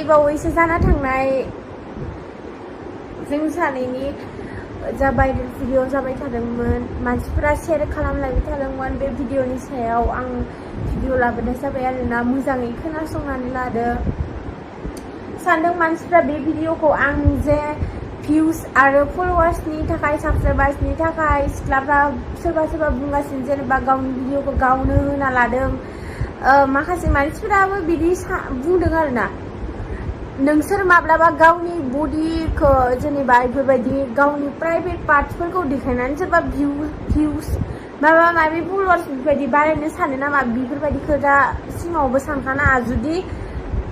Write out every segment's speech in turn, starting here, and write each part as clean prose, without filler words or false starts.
बावैसो जाना थांनाय जों सानैनि जा भाइरेल भिडिअ जाबाय थादोंमोन मानसिफोरा शेयार खालामलायबाय थादोंमोन बे भिडिअनि सायाव आं भिडिअ लाबोनाय जाबाय आरोना मोजाङै खोनासंनानै लादो सानदों मानसिफ्रा बे भिडिअखौ आं जे भिउस आरो फलोवार्सनि थाखाय साबसक्राइबार्सनि थाखाय सिख्लाफ्रा सोरबा सोरबा बुंगासिनो जेनेबा गावनि भिडिअखौ गावनो होना लादों माखासे मानसिफोराबो बिदि बुंदों आरोना नोंसोर माब्लाबा गावनि बडिखौ जेनेबा बेफोरबायदि गावनि प्राइभेट पार्टसफोरखौ देखायनानै सोरबा भिउस माबा माबि फलोवार्स बेफोरबायदि बारायनो सानो नामा बेफोरबायदिखौ दा सिमावबो सानखानाङा जुदि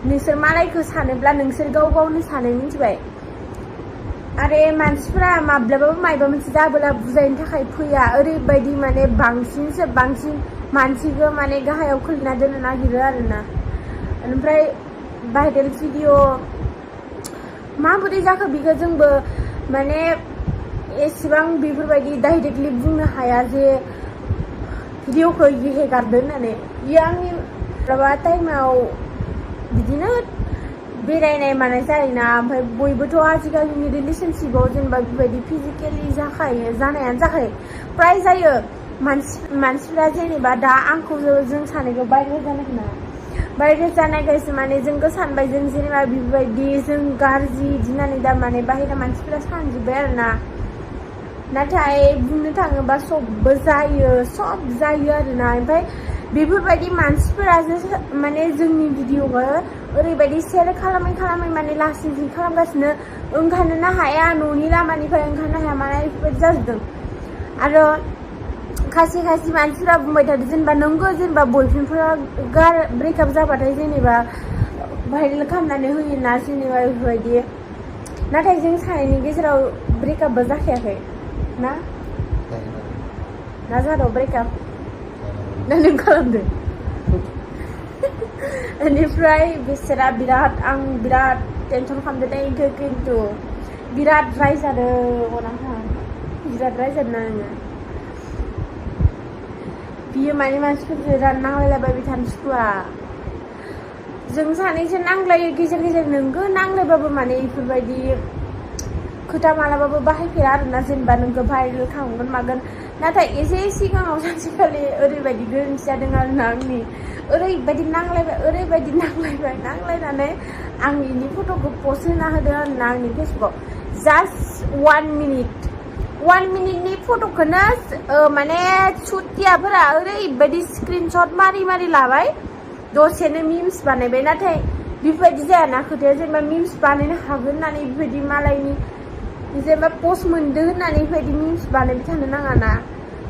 नोंसोर मालायखौ सानोब्ला नोंसोर गाव गावनो सानो मिथिबाय आरो मानसिफोरा माब्लाबाबो मायबा मोनसे जाबोला बुजायनो थाखाय फैया ओरैबायदि माने बांसिन मानसिखौ माने गाहायाव खोलैना दोननो नागिरो आरोना ओमफ्राय भाइरेल भिडिअ माबोरै जाखो बेखौ जोंबो माने एसेबां बेफोरबायदि डाइरेक्टलि बुंनो हाया जे भिडिअखौ हेगारदो होननानै बियो आंनि माबा टाइमाव बिदिनो बेरायनाय मानाय जायोना ओमफ्राय बयबोथ' आजिखालिनि रिलेशनशिपआव जेनेबा बेबायदि फिजिकेलि जाखायो जानायानो जाखायो प्राय जायो मानसिफ्रा जेनेबा दा आंखौ जों सानैखौ भाइरेल जानाय होना भाइरेल जानायखायसो माने जोंखौ सानबाय जों जेनेबा बेबायदि जों गाज्रि दिनानै दा माने बाहेरा मानसिफ्रा सानजोब्बाय आरोना नाथाय बुंनो थाङोबा सब जायो आरोना ओमफ्राय बेफोरबायदि मानसिफोरा माने जोंनि भिडिअखौ ओरैबायदि शेयार खालामै माने लासै खालामगासिनो ओंखारनोनो हाया न'नि लामानिफ्राय ओंखारनो हाया माने बेफोरबायदि जाजोबदों आरो खायसे मानसिफोरा बुंबाय थादों जेनेबा नंगौ जेनेबा बयफ्रेन्डफोरा ब्रेकआप जाबाथाय जेनेबा भाइरेल खालामनानै होयोना जेनेबा बेफोरबायदि नाथाय जों सानैनि गेजेराव ब्रेकआपबो जाखायाखै ना जादों ब्रेकआप ना नों खालामदों बेनिफ्राय बिसोरा आं बिराद टेनसन खालामदों इखौ खिन्थु बिराद रायजादों बिराद रायजादों आङो बियो माने मानसिफोरजों नांलायलाबाय थानो सुखुवा जों सानैजों नांलायो गेजेर नोंगो नांलायबाबो माने बेफोरबायदि खोथा मालाबाबो बाहायफेरा आरोना जेनेबा नोंखौ भाइरेल खालामगोन मागोन नाथाय एसे सिगाङाव सानसेखालि ओरैबायदि गोरोन्थि जादों आरोना आंनि ओरैबायदि नांलायनानै आं बेनि फट'खौ पस्ट होना होदों आरोना आंनि फेसबुकआव जास्ट 1 मिनिटनि फट'खौनो माने सुटियाफोरा ओरैबायदि स्क्रिनशट मारि लाबाय दसेनो मिम्स बानायबाय नाथाय बेफोरबायदि जायाना खोथाया जेनेबा मिम्स बानायनो हागोन होननानै बेफोरबायदि मालायनि जेनेबा पस्ट मोनदों होननानै बेफोरबायदि मिम्स बानायबाय थानो नाङाना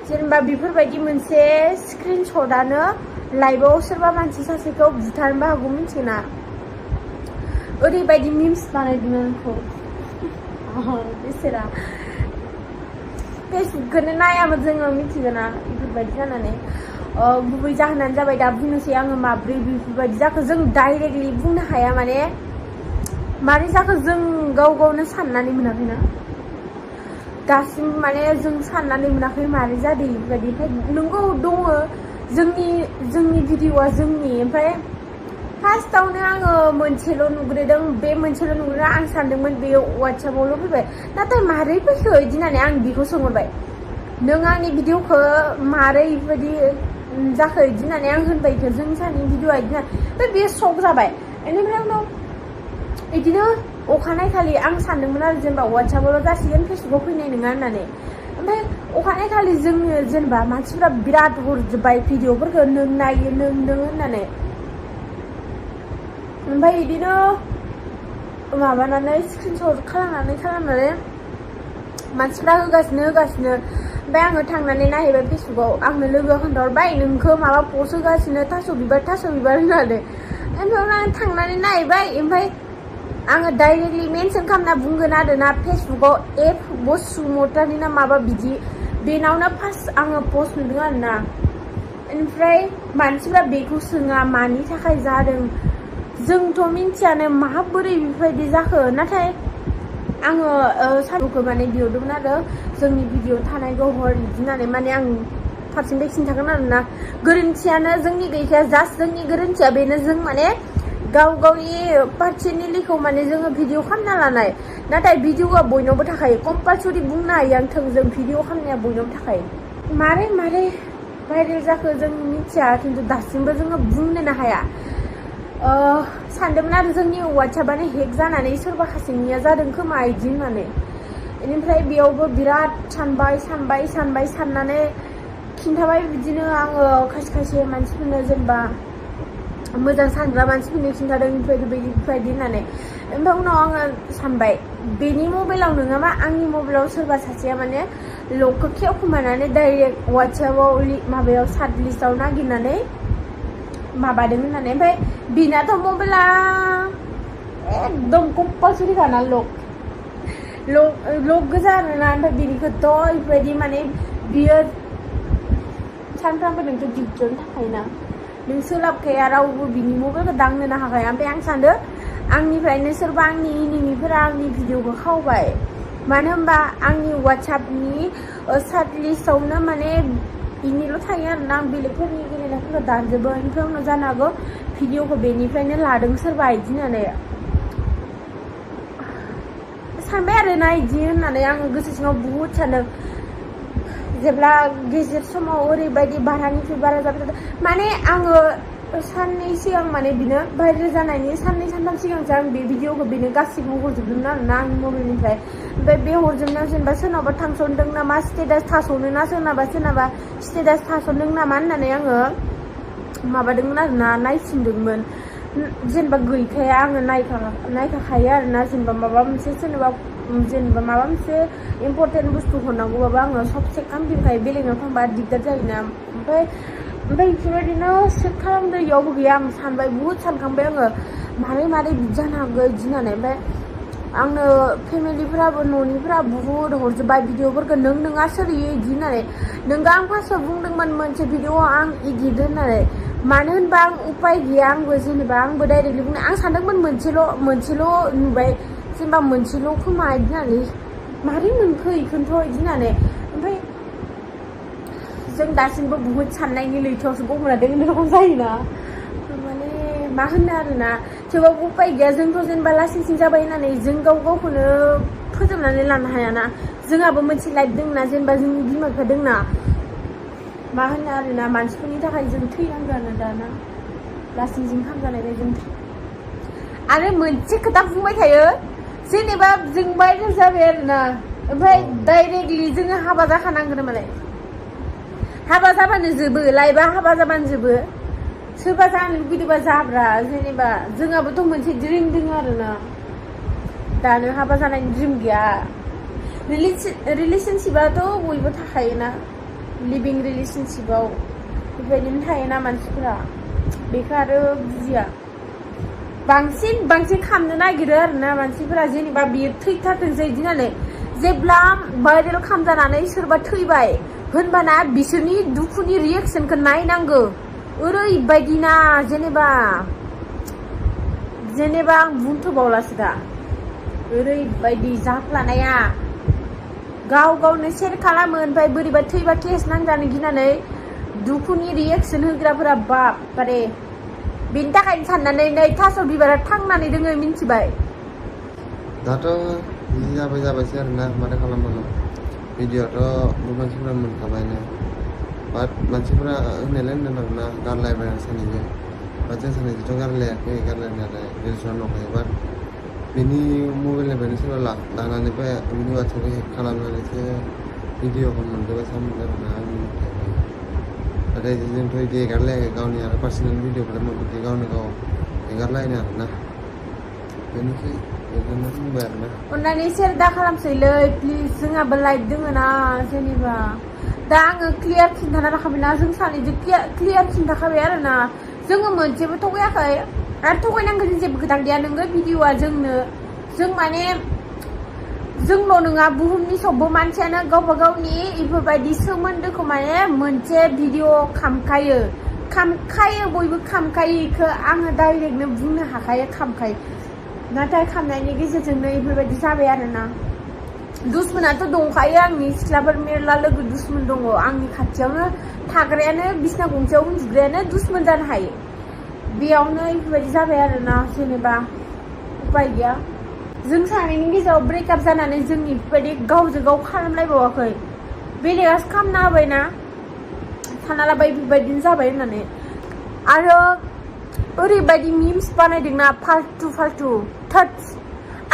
जेनेबा बेफोरबायदि मोनसे स्क्रिनशटआनो लाइभआव सोरबा मानसि सासेखौ बुथारनोबो हागौ मिथिगोना ओरैबायदि मिम्स बानायदों आंखौ बिसोरा फेसबुकखौनो नायामोन जोङो मिथिगोना बेफोरबायदि जानानै गुबै जाहोनानो जाबाय दा बुंनोसै आङो माब्रै बेफोरबायदि जाखो जों डाइरेक्टलि बुंनो हाया माने मारै जाखो जों गावनो साननानै मोनाखैना दासिम माने जों साननानै मोनाखै मारै जादों बेफोरबायदि ओमफ्राय नंगौ दङ जोंनि भिडिअआ ओमफ्राय फार्स्टआवनो आङो मोनसेल' नुग्रोदों बे मोनसेल' नुग्रोना आं सानदोंमोन बेयो वाट्सएपआवल' फैबाय नाथाय मारै फैखो बिदि होननानै आं बेखौ सोंहरबाय नों आंनि भिडिअखौ मारै बेबायदि जाखो बिदि होननानै आं होनबाय जों सानैनि भिडिअआ बिदि होननानै बेयो शक जाबाय बेनिफ्राय उनाव बिदिनो अखानायखालि आं सानदोंमोन आरो जेनेबा वाट्सएपआवल' जासिगोन फेसबुकआव फैनाय नङा होननानै ओमफ्राय अखानायखालि जोङो जेनेबा मानसिफ्रा बिराद हरजोब्बाय भिडिअफोरखौ नों नायो नों होननानै ओमफ्राय बिदिनो माबानानै स्क्रिनशट खालामनानै मानसिफ्रा होगासिनो ओमफ्राय आङो थांनानै नायहैबाय फेसबुकआव आंनो लोगोआ खोन्थाहरबाय नोंखौ माबा पस्ट होगासिनो थास' बिबार होननानै ओमफ्राय आं थांनानै नायबाय ओमफ्राय आङो डाइरेक्टलि मेनसन खालामना बुंगोन आरोना फेसबुकआव बसुमतारी ना माबा बिदि बेनावनो फार्स्ट आङो पस्ट नुदों आरोना ओमफ्राय मानसिफ्रा बेखौ सोङा मानि थाखाय जादों जोंथ' मिन्थियानो माबोरै बेफोरबायदि जाखो नाथाय आङो सारखौ माने बिहरदोंमोन आरो जोंनि भिडिअ थानायखौ हर बिदि होननानै माने आं पार्सेन्टेज खिन्थागोन आरोना गोरोन्थियानो जोंनि गैखाया जास्ट जोंनि गोरोन्थिया बेनो जों माने गाव गावनि पार्सनेलिखौ माने जोङो भिडिअ खालामना लानाय नाथाय भिडिअआ बयनावबो थाखायो कम्पालसरि बुंनो हायो आं थोंजों भिडिअ खालामनाया बयनावबो थाखायो मारै भाइरेल जाखो जों मिथिया खिन्थु दासिमबो जोङो बुंनोनो हाया सानदोंमोन आरो जोंनि वाट्सएपआनो हेक जानानै सोरबा सासेनिया जादों खोमा इदि होननानै बेनिफ्राय बेयावबो बिराद साननानै खिन्थाबाय बिदिनो आङो खायसे मानसिफोरनो जेनेबा मोजां सानग्रा मानसिफोरनो खिन्थादों बेफोरबायदि होननानै ओमफ्राय उनाव आङो सानबाय बेनि मबाइलाव नङाबा आंनि मबाइलाव सोरबा सासेया माने लकखौ खेवखुमानानै डाइरेक्ट वाट्सएपआव माबायाव सार्च लिस्टआव नागिरनानै माबादों होननानै ओमफ्राय बिनाथ' मबाइला एकदम कम्पालसरि खाना लक गोजा आरोना ओमफ्राय बिनिखौथ' बेफोरबायदि माने बियो सानफ्रामबो नोंथ' डिउटियावनो थाखायोना नों सोलाबखाया रावबो बिनि मबाइलखौ दांनोनो हाखाया ओमफ्राय आं सानदों आंनिफ्रायनो सोरबा आंनि इनिमिफोरा आंनि भिडिअखौ खावबाय मानो होनबा आंनि वाट्सएपनि सार्च लिस्टआवनो माने बिनिल' थायो आरोना आं बेलेगफोरनि गेलेनायफोरखौ दानजोबो ओमफ्राय उनाव जानो हागौ भिडिअखौ बेनिफ्रायनो लादों सोरबा बिदि होननानै सानबाय आरोना बिदि होननानै आङो गोसो सिङाव बुहुद सानदों जेब्ला गेजेर समाव ओरैबायदि बारानिफ्राय बारा जाबाय थादों माने आङो साननै सिगां माने बिनो भाइरेल जानायनि साननै सानथाम सिगांसो आं बे भिडिअखौ बेनो गासिबो हरजोबदोंमोन आरोना आंनि मबाइलनिफ्राय ओमफ्राय बे हरजोबनायाव जेनेबा सोरनावबा थांसनदों नामा स्टेटास थास'नो ना सोरनाबा स्टेटास थासनदों नामा होननानै आङो माबादोंमोन आरोना नायफिनदोंमोन जेनेबा गैखाया आङो नायखाखायो आरोना जेनेबा माबा मोनसे माबा मोनसे इम्पर्टेन्ट बुस्थु हरनांगौबाबो आङो सब चेक खालामफिनखायो बेलेगनाव थांबा दिगदार जायोना ओमफ्राय बेफोरबायदिनो चेक खालामदो इयावबो गैया आं सानबाय बुहुद सानखांबाय आङो मारै बिदि जानो हागौ बिदि होननानै ओमफ्राय आंनो फेमिलिफोराबो न'निफोरा बुहुद हरजोब्बाय भिडिअफोरखौ नोङा सोलियो बिदि होननानै नोंगा आं फार्स्टआव बुंदोंमोन मोनसे भिडिअ आं इदिट होननानै मानो होनबा आं उपाय गैया आंबो जेनेबा आंबो डाइरेक्टलि बुंनो आं सानदोंमोन मोनसेल' नुबाय जेनेबा मोनसेल' खोमा बिदि होननानै मारै मोनखो इखौनोथ' बिदि होननानै ओमफ्राय जों दासिमबो बुहुद साननायनि लैथोआवसो गबना दों रखम जायोना माने मा होनो आरोना थेवबाबो उपाय गैया जोंथ' जेनेबा लासिंसिं जाबाय होननानै जों गावखौनो फोजोबनानै लानो हायाना जोंहाबो मोनसे लाइफ दंना जेनेबा जोंनि बिमा बिफा दंना मा होनो आरोना मानसिफोरनि थाखाय जों थैनांगोन दाना लासिंसिं खालामजानाय जों आरो मोनसे खोथा बुंबाय थायो जेनेबा जों भाइरेल जाबाय आरोना ओमफ्राय डाइरेक्टलि जोङो हाबा जाखानांगोन मालाय हाबा जाबानो जोबो लाइफआ हाबा जाबानो जोबो सोरबा जानो लुगैदोंबा जाब्रा जेनेबा जोंहाबोथ' मोनसे ड्रिम दङ आरोना दानो हाबा जानायनि ड्रिम गैया रिलेसनशिपआथ' बयबो थाखायोना लिभिं रिलेसनशिपआव बेबायदिनो थायोना मानसिफोरा बेखौ आरो बुजिया बांसिन खालामनो नागिरो आरोना मानसिफोरा जेनेबा बियो थैथारथोंसै बिदि होननानै जेब्ला भाइरेल खालामजानानै सोरबा थैबाय होनबाना बिसोरनि दुखुनि रिएक्सनखौ नायनांगौ ओरैबायदि ना जेनेबा आं बुंथ'बावलासो दा ओरैबायदि जाफ्लानाया गावनो सेर खालामो ओमफ्राय बोरैबा थैबा केस नांजानो गिनानै दुखुनि रिएक्सन होग्राफोरा बारे बेनि थाखायनो साननानै नै थास' बिबारा थांनानै दोङो मिन्थिबाय दाथ' बिदि जाबायसै आरोना माथो खालामबावनो भिडिअ'आथ' मानसिफोरा मोनखाबायनो बाट मानसिफोरा होननायलाय होनदों आरोना गारलायबाय आरो सानैजों बाट जों सानैजोंथ' गारलायनायालाय रिलेसनाव दंखायो बाट बेनि मबाइलनिफ्रायनो सोरबा लानानै फै बिनि वाट्सएपखौ हेक खालामनानैसो भिडिअ'खौ मोनजोबबाय सानदों आरोना आंनि मथे नाथाय जोंथ' बिदि एगारलायाखै गावनि आरो पार्सनेल भिडिअफोर बिदि गावनो गाव एगारलायनो आरोना बेनोसै बेखौनो बुंबाय आरोना अननानै सेयार दा खालामसैलै प्लिज जोंहाबो लाइफ दोङो ना जेनेबा दा आङो क्लियार खिन्थाना लाखाबायना जों सानैजों क्लियार खिन्थाखाबाय आरोना जोङो मोनसेबो थगायाखै आरो थगायनांगौनि जेबो खोथा गैया नोङो भिडिअ'आ जों माने जोंल' नङा बुहुमनि सबबो मानसियानो गावबा गावनि बेफोरबायदि सोमोन्दोखौ माने मोनसे भिडिअ खामखायो बयबो खामखायो इखौ आङो डाइरेक्टनो बुंनो हाखायो खामखायो नाथाय खामनायनि गेजेरजोंनो बेफोरबायदि जाबाय आरोना दुश्मनाथ' दंखायो आंनि सिख्लाफोर मेरला लोगो दुश्मन दङ आंनि खाथियावनो थाग्रायानो बिसना गंसेयाव उन्दुग्रायानो दुश्मन जानो हायो बेयावनो बेफोरबायदि जाबाय आरोना जेनेबा उपाय गैया जों सानैनि गेजेराव ब्रेकआप जानानै जों बेफोरबायदि गावजों गाव खालामलायबावाखै बेलेगासो खालामना होबायना सानना लाबाय बेबायदिनो जाबाय होननानै आरो ओरैबायदि मिम्स बानायदोंना फाल्तु फाल्तु थोट्स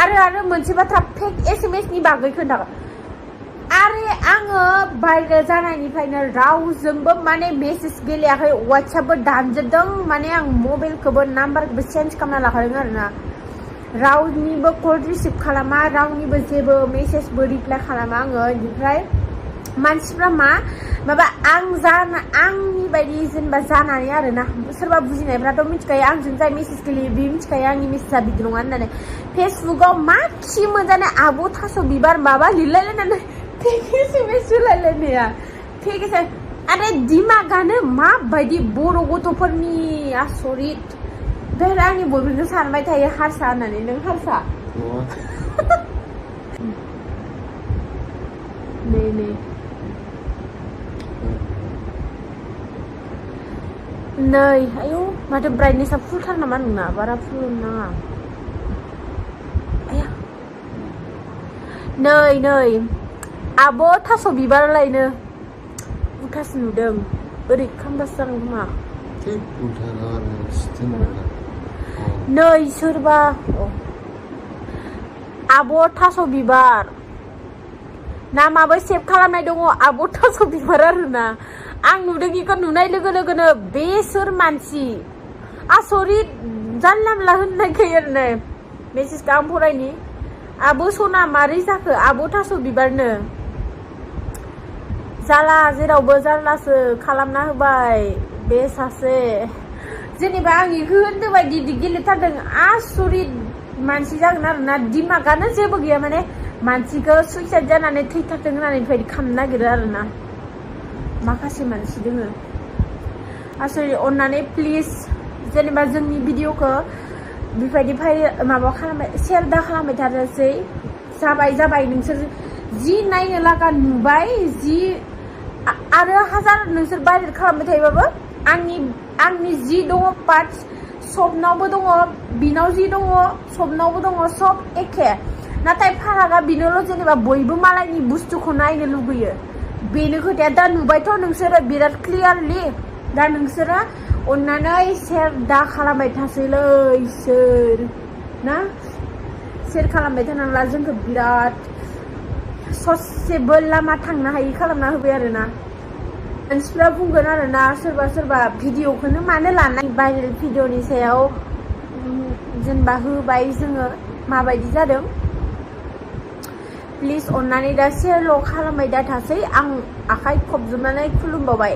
आरो मोनसे बाथ्रा फेक SMS नि बागै खोन्थागोन आरे आङो भाइरेल जानायनिफ्रायनो रावजोंबो माने मेसेज गेलेयाखै वाट्सएपबो दानजोबदों माने आं मबाइलखौबो नाम्बारखौबो चेन्ज खालामना लाखादों आरोना रावनिबो कल रिसिभ खालामा रावनिबो जेबो मेसेजबो रिप्लाइ खालामा आङो बेनिफ्राय मानसिफ्रा माबा आंनि बायदि जेनेबा जानानै आरोना सोरबा बुजिनायफ्राथ' मिथिखायो आंजों जाय मेसेज गेलेयो बे मिथिखायो आंनि मेसेजआ बिदि नङा होननानै फेसबुकाव मा खि मोनजानाय आब' थास' बिबार माबा लिरलायलायनानै फेक SMS होलायलायनाया फेक SMS आरो दिमागानो माबायदि बर' गथ'फोरनि आसरित ओमफ्राय आंनि बयफ्रेन्डखौ सानबाय थायो हारसा होननानै नों हारसा नै आयौ माथो ब्राइटनेसआ फुलथार नामा नोंना बारा फुल नाङा आया नै आब' थास' बिबार लायनो उल्थासो नुदों ओरै खामबासो जागोन खोमा नै सोरबा आब' थास' बिबार नामाबो सेभ खालामनाय दङ आब' थास' बिबार आरोना आं नुदों बेखौ नुनाय लोगो लोगोनो बे सोर मानसि आसरित जानला मोनला होननायखाय आरोना मेसेजखौ आं फरायनि आब' सना मारै जाखो आब' थास' बिबारनो जाला जेरावबो जारलासो खालामना होबाय बे सासे जेनेबा आं बेखौ होनदोंबाय दिदि गेलेथारदों आसरित मानसि जागोन आरोना दिमागानो जेबो गैया माने मानसिखौ सुइसाइड जानानै थैथारदों होननानै बेबायदि खालामनो नागिरो आरोना माखासे मानसि दोङो आसरित अननानै प्लिज जेनेबा जोंनि भिडिअखौ बेबायदि माबा खालामबाय शेयार दा खालामबाय थानोसै जाबाय नोंसोर जि नायनो लागा नुबाय जि आरो हाजार नोंसोर भाइरेल खालामबाय थायोबाबो आंनि जि दङ पार्टस सबनावबो दङ बिनाव जि दङ सबनावबो दङ सब एखे नाथाय फारागा बेनोल' जेनेबा बयबो मालायनि बुस्थुखौ नायनो लुगैयो बेनो खोथाया दा नुबायथ' नोंसोरो बिराद क्लियारलि दा नोंसोरो अननानै शेयार दा खालामबाय थासैलै सोर ना शेयार खालामबाय थानांला जोंखौ बिराद ससेबो लामा थांनो हायि खालामना होबाय आरोना मानसिफ्रा बुंगोन आरोना सोरबा भिडिअखौनो मानो लानाय भाइरेल भिडिअनि सायाव जेनेबा होबाय जोङो माबायदि जादों प्लिज अननानै दा शेयारल' खालामबाय दा थासै आं आखाइ खबजोबनानै खुलुमबावबाय